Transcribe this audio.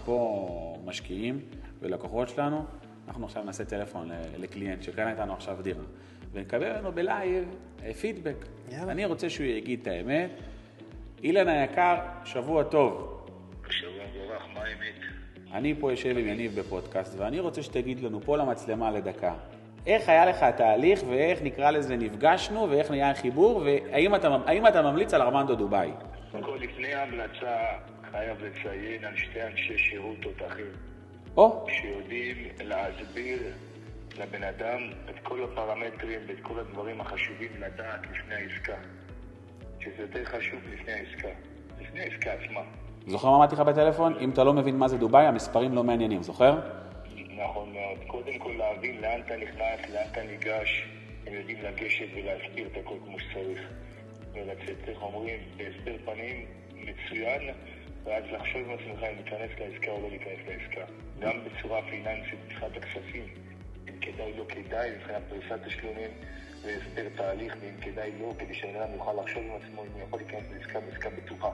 פה משקיעים ולקוחות שלנו, אנחנו עכשיו נעשה טלפון לקליינט שקנה איתנו עכשיו דירה, ונקבל לנו בלייב פידבק. אני רוצה שהוא יגיד את האמת. אילן היקר, שבוע טוב. שבוע מבורך, מה האמת? אני פה יושב עם יניב בפודקאסט, ואני רוצה שתגיד לנו פה למצלמה לדקה. איך היה לך התהליך, ואיך נקרא לזה נפגשנו, ואיך נהיה החיבור, והאם אתה ממליץ על ארמנדו דובאי? קודם כל, לפני ההמלצה, חייב לציין על שתי אנשי שירות תותחים. שיודעים להסביר לבן אדם את כל הפרמטרים ואת כל הדברים החשובים לדעת לפני העסקה. שזה יותר חשוב לפני העסקה עצמה. זוכר מה אמרתי לך בטלפון? אם אתה לא מבין מה זה דובאי, המספרים לא מעניינים, זוכר? נכון מאוד. קודם כל להבין לאן אתה נכנס, לאן אתה ניגש, הם יודעים לגשת ולהסביר את הכל כמו שצריך. ולצאת, איך אומרים, בהסבר פנים מצוין, ואז לחשוב עם עצמך אם להיכנס לעסקה או לא להיכנס לעסקה. גם בצורה פיננסית, מבחינת הכספים, אם כדאי לא כדאי, מבחינת פריסת תשלומים והסבר תהליך, ואם כדאי לא, כדי שהאדם יוכל לחשוב עם עצמו אם הוא יכול להיכנס לעסקה בטוחה.